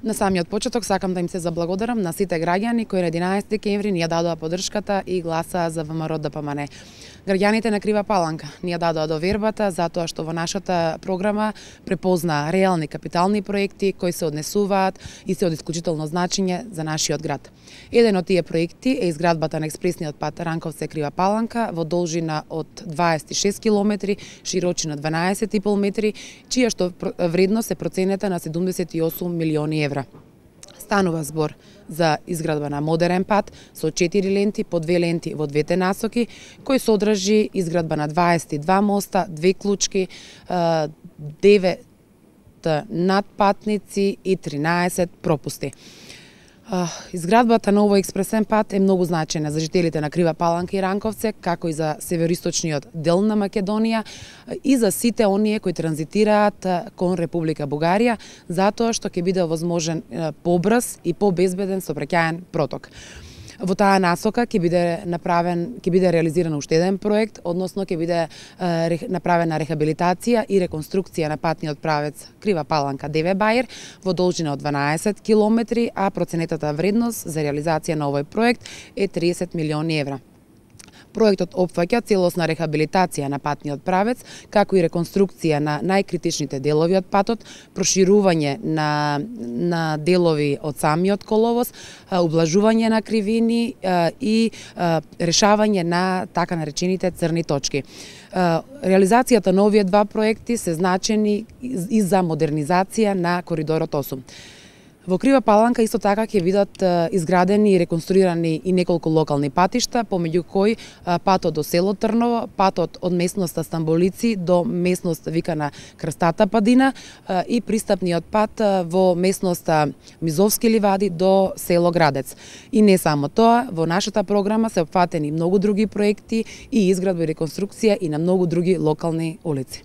На самиот почеток сакам да им се заблагодарам на сите граѓани кои на 11 декември ни ја дадоа поддршката и гласаа за ВМРО ДПМН. Граѓаните на Крива Паланка ни ја дадоа довербата затоа што во нашата програма препозна реални капитални проекти кои се однесуваат и се од исклучително значење за нашиот град. Еден од тие проекти е изградбата на експресниот пат Ранковце Крива Паланка во должина од 26 км, широчина 12,5 метри, чија што вредност е проценета на 78 милиони евра. Станува збор за изградба на модерен пат со 4 ленти по 2 ленти во двете насоки, кој содржи изградба на 22 моста, 2 клучки, 9 надпатници и 13 пропусти. Изградбата на овој експресен пат е многу значајна за жителите на Крива Паланка и Ранковце, како и за североисточниот дел на Македонија и за сите оние кои транзитираат кон Република Бугарија, затоа што ќе биде возможен побрз и побезбеден сообраќаен проток. Во таа насока ќе биде реализиран уште еден проект, односно ќе биде направена рехабилитација и реконструкција на патниот правец Крива Паланка Деве Бајер во должина од 12 км, а проценетата вредност за реализација на овој проект е 30 милиони евра. Проектот опфаќа целосна рехабилитација на патниот правец, како и реконструкција на најкритичните делови од патот, проширување на делови од самиот коловоз, ублажување на кривини и решавање на така наречените црни точки. Реализацијата на овие два проекти се значени и за модернизација на коридорот 8. Во Крива Паланка исто така ќе бидат изградени и реконструирани и неколку локални патишта, помеѓу кои патот до село Трново, патот од местноста Стамболици до местност викана Крстата Падина и пристапниот пат во местноста Мизовски ливади до село Градец. И не само тоа, во нашата програма се опфатени многу други проекти и изградба и реконструкција и на многу други локални улици.